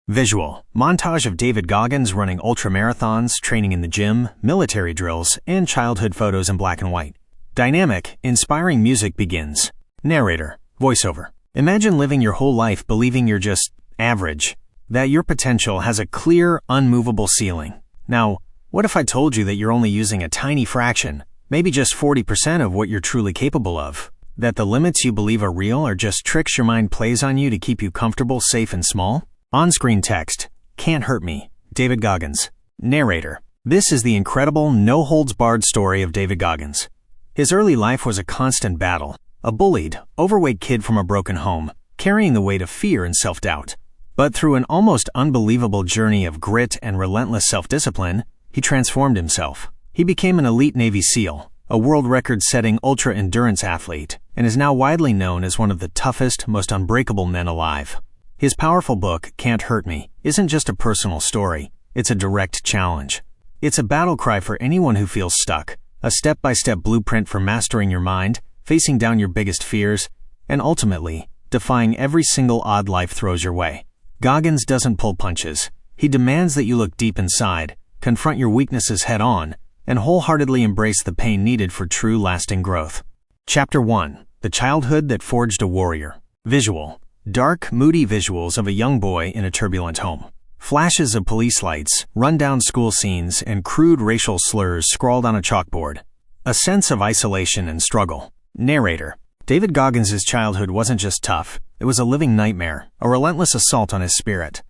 Visual. Montage of David Goggins running ultramarathons, training in the gym, military drills, and childhood photos in black and white. Dynamic, inspiring music begins. Narrator. Voiceover. Imagine living your whole life believing you're just average, that your potential has a clear, unmovable ceiling. Now, what if I told you that you're only using a tiny fraction, maybe just 40% of what you're truly capable of? That the limits you believe are real are just tricks your mind plays on you to keep you comfortable, safe, and small? On-screen text. Can't hurt me. David Goggins. Narrator. This is the incredible, no-holds-barred story of David Goggins. His early life was a constant battle. A bullied, overweight kid from a broken home, carrying the weight of fear and self-doubt. But through an almost unbelievable journey of grit and relentless self-discipline, he transformed himself. He became an elite Navy SEAL, a world record-setting ultra-endurance athlete, and is now widely known as one of the toughest, most unbreakable men alive. His powerful book, Can't Hurt Me, isn't just a personal story, it's a direct challenge. It's a battle cry for anyone who feels stuck, a step-by-step blueprint for mastering your mind, facing down your biggest fears, and ultimately, defying every single odd life throws your way. Goggins doesn't pull punches. He demands that you look deep inside, confront your weaknesses head-on, and wholeheartedly embrace the pain needed for true, lasting growth. Chapter 1. The Childhood That Forged a Warrior. Visual. Dark, moody visuals of a young boy in a turbulent home. Flashes of police lights, run-down school scenes, and crude racial slurs scrawled on a chalkboard. A sense of isolation and struggle. Narrator. David Goggins' childhood wasn't just tough, it was a living nightmare, a relentless assault on his spirit.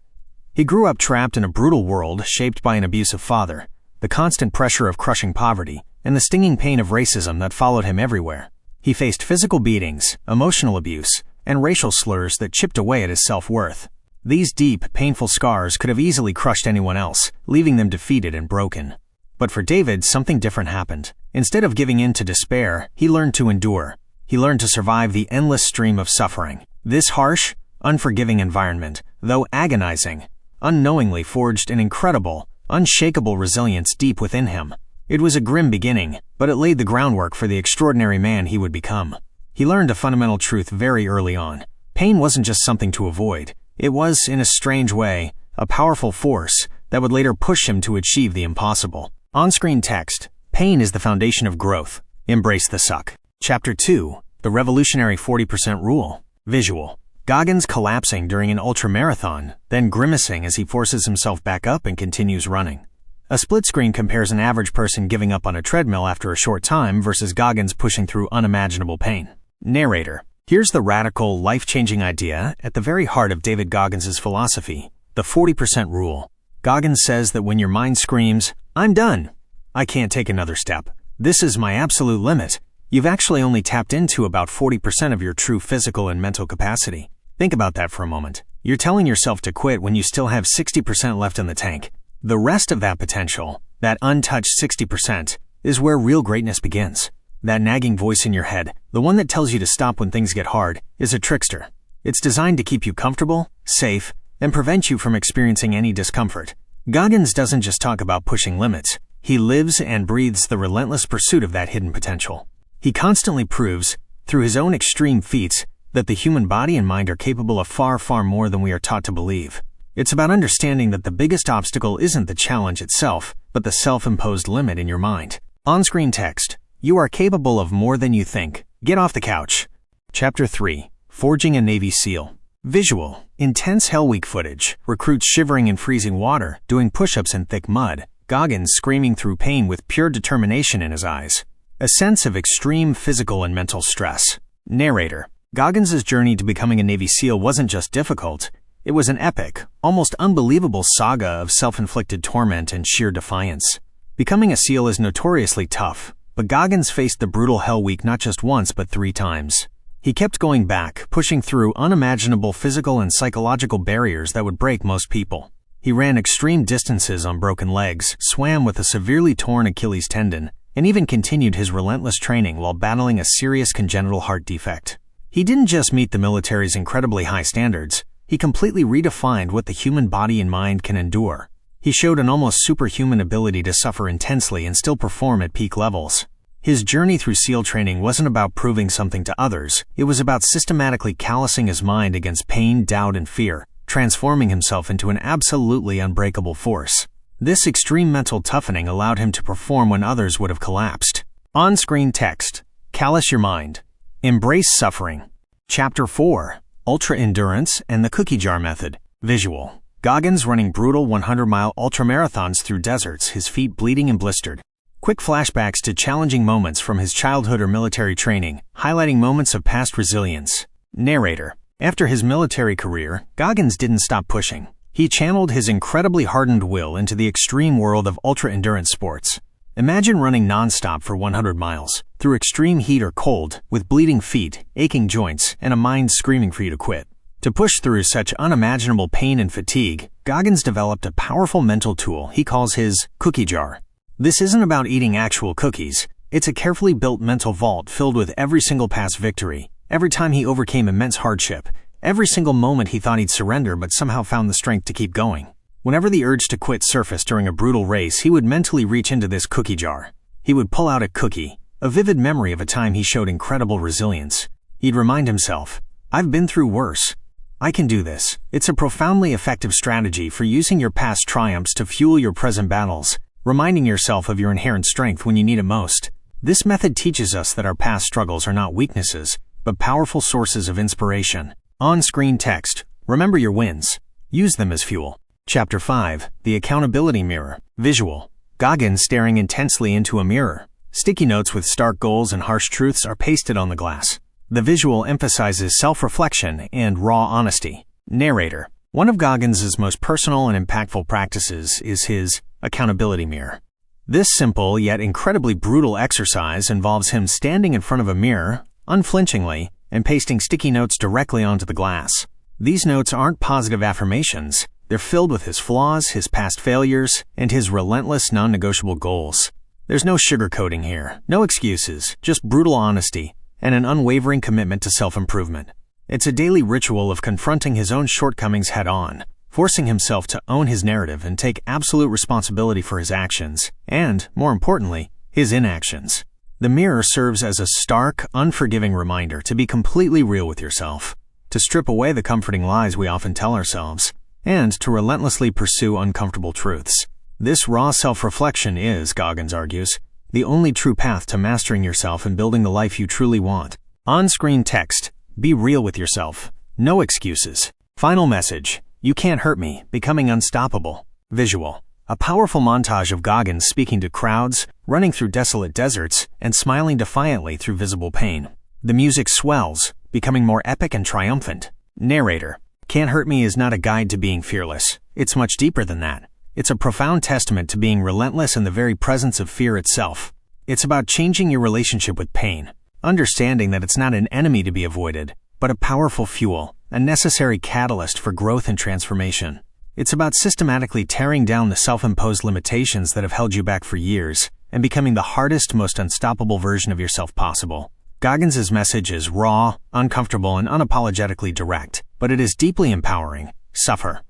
He grew up trapped in a brutal world shaped by an abusive father, the constant pressure of crushing poverty, and the stinging pain of racism that followed him everywhere. He faced physical beatings, emotional abuse, and racial slurs that chipped away at his self-worth. These deep, painful scars could have easily crushed anyone else, leaving them defeated and broken. But for David, something different happened. Instead of giving in to despair, he learned to endure. He learned to survive the endless stream of suffering. This harsh, unforgiving environment, though agonizing, unknowingly forged an incredible, unshakable resilience deep within him. It was a grim beginning, but it laid the groundwork for the extraordinary man he would become. He learned a fundamental truth very early on. Pain wasn't just something to avoid. It was, in a strange way, a powerful force that would later push him to achieve the impossible. On-screen text. Pain is the foundation of growth. Embrace the suck. Chapter 2. The Revolutionary 40% Rule. Visual. Goggins collapsing during an ultramarathon, then grimacing as he forces himself back up and continues running. A split screen compares an average person giving up on a treadmill after a short time versus Goggins pushing through unimaginable pain. Narrator. Here's the radical, life-changing idea at the very heart of David Goggins' philosophy, the 40% rule. Goggins says that when your mind screams, "I'm done. I can't take another step. This is my absolute limit," you've actually only tapped into about 40% of your true physical and mental capacity. Think about that for a moment. You're telling yourself to quit when you still have 60% left in the tank. The rest of that potential, that untouched 60%, is where real greatness begins. That nagging voice in your head, the one that tells you to stop when things get hard, is a trickster. It's designed to keep you comfortable, safe, and prevent you from experiencing any discomfort. Goggins doesn't just talk about pushing limits. He lives and breathes the relentless pursuit of that hidden potential. He constantly proves, through his own extreme feats, that the human body and mind are capable of far, far more than we are taught to believe. It's about understanding that the biggest obstacle isn't the challenge itself, but the self-imposed limit in your mind. On-screen text. You are capable of more than you think. Get off the couch. Chapter 3. Forging a Navy SEAL. Visual. Intense Hell Week footage. Recruits shivering in freezing water, doing push-ups in thick mud. Goggins screaming through pain with pure determination in his eyes. A sense of extreme physical and mental stress. Narrator. Goggins' journey to becoming a Navy SEAL wasn't just difficult. It was an epic, almost unbelievable saga of self-inflicted torment and sheer defiance. Becoming a SEAL is notoriously tough, but Goggins faced the brutal Hell Week not just once but 3 times. He kept going back, pushing through unimaginable physical and psychological barriers that would break most people. He ran extreme distances on broken legs, swam with a severely torn Achilles tendon, and even continued his relentless training while battling a serious congenital heart defect. He didn't just meet the military's incredibly high standards, he completely redefined what the human body and mind can endure. He showed an almost superhuman ability to suffer intensely and still perform at peak levels. His journey through SEAL training wasn't about proving something to others, it was about systematically callousing his mind against pain, doubt, and fear, transforming himself into an absolutely unbreakable force. This extreme mental toughening allowed him to perform when others would have collapsed. On-screen text. Callous your mind. Embrace suffering. Chapter 4. Ultra Endurance and the Cookie Jar Method. Visual. Goggins running brutal 100-mile ultramarathons through deserts, his feet bleeding and blistered. Quick flashbacks to challenging moments from his childhood or military training, highlighting moments of past resilience. Narrator. After his military career, Goggins didn't stop pushing. He channeled his incredibly hardened will into the extreme world of ultra-endurance sports. Imagine running non-stop for 100 miles, through extreme heat or cold, with bleeding feet, aching joints, and a mind screaming for you to quit. To push through such unimaginable pain and fatigue, Goggins developed a powerful mental tool he calls his cookie jar. This isn't about eating actual cookies. It's a carefully built mental vault filled with every single past victory, every time he overcame immense hardship, every single moment he thought he'd surrender but somehow found the strength to keep going. Whenever the urge to quit surfaced during a brutal race, he would mentally reach into this cookie jar. He would pull out a cookie, a vivid memory of a time he showed incredible resilience. He'd remind himself, "I've been through worse. I can do this." It's a profoundly effective strategy for using your past triumphs to fuel your present battles, reminding yourself of your inherent strength when you need it most. This method teaches us that our past struggles are not weaknesses, but powerful sources of inspiration. On-screen text. Remember your wins. Use them as fuel. Chapter 5. The Accountability Mirror. Visual. Goggins staring intensely into a mirror. Sticky notes with stark goals and harsh truths are pasted on the glass. The visual emphasizes self-reflection and raw honesty. Narrator. One of Goggins' most personal and impactful practices is his accountability mirror. This simple yet incredibly brutal exercise involves him standing in front of a mirror, unflinchingly, and pasting sticky notes directly onto the glass. These notes aren't positive affirmations. They're filled with his flaws, his past failures, and his relentless, non-negotiable goals. There's no sugarcoating here, no excuses, just brutal honesty, and an unwavering commitment to self-improvement. It's a daily ritual of confronting his own shortcomings head-on, forcing himself to own his narrative and take absolute responsibility for his actions, and, more importantly, his inactions. The mirror serves as a stark, unforgiving reminder to be completely real with yourself, to strip away the comforting lies we often tell ourselves, and to relentlessly pursue uncomfortable truths. This raw self-reflection is, Goggins argues, the only true path to mastering yourself and building the life you truly want. On-screen text. Be real with yourself. No excuses. Final message. You can't hurt me. Becoming unstoppable. Visual. A powerful montage of Goggins speaking to crowds, running through desolate deserts, and smiling defiantly through visible pain. The music swells, becoming more epic and triumphant. Narrator. Can't Hurt Me is not a guide to being fearless. It's much deeper than that. It's a profound testament to being relentless in the very presence of fear itself. It's about changing your relationship with pain, understanding that it's not an enemy to be avoided, but a powerful fuel, a necessary catalyst for growth and transformation. It's about systematically tearing down the self-imposed limitations that have held you back for years and becoming the hardest, most unstoppable version of yourself possible. Goggins' message is raw, uncomfortable, and unapologetically direct, but it is deeply empowering. Suffer.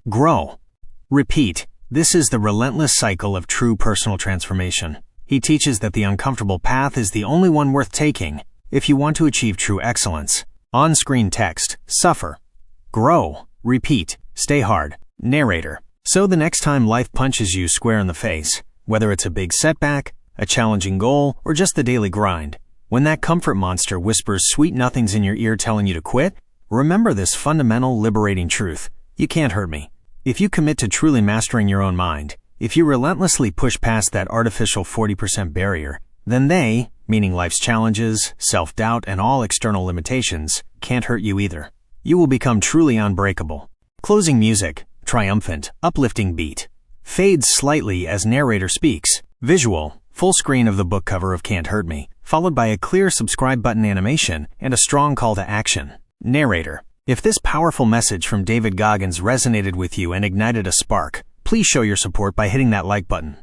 Grow. Repeat. This is the relentless cycle of true personal transformation. He teaches that the uncomfortable path is the only one worth taking if you want to achieve true excellence. On-screen text. Suffer. Grow. Repeat. Stay hard. Narrator. So the next time life punches you square in the face, whether it's a big setback, a challenging goal, or just the daily grind, when that comfort monster whispers sweet nothings in your ear telling you to quit, remember this fundamental, liberating truth. You can't hurt me. If you commit to truly mastering your own mind, if you relentlessly push past that artificial 40% barrier, then they, meaning life's challenges, self-doubt, and all external limitations, can't hurt you either. You will become truly unbreakable. Closing music. Triumphant, uplifting beat. Fades slightly as narrator speaks. Visual. Full screen of the book cover of Can't Hurt Me, followed by a clear subscribe button animation and a strong call to action. Narrator. If this powerful message from David Goggins resonated with you and ignited a spark, please show your support by hitting that like button.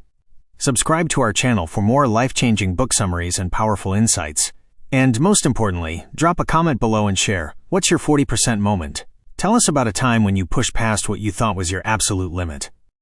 Subscribe to our channel for more life-changing book summaries and powerful insights. And most importantly, drop a comment below and share. What's your 40% moment? Tell us about a time when you pushed past what you thought was your absolute limit.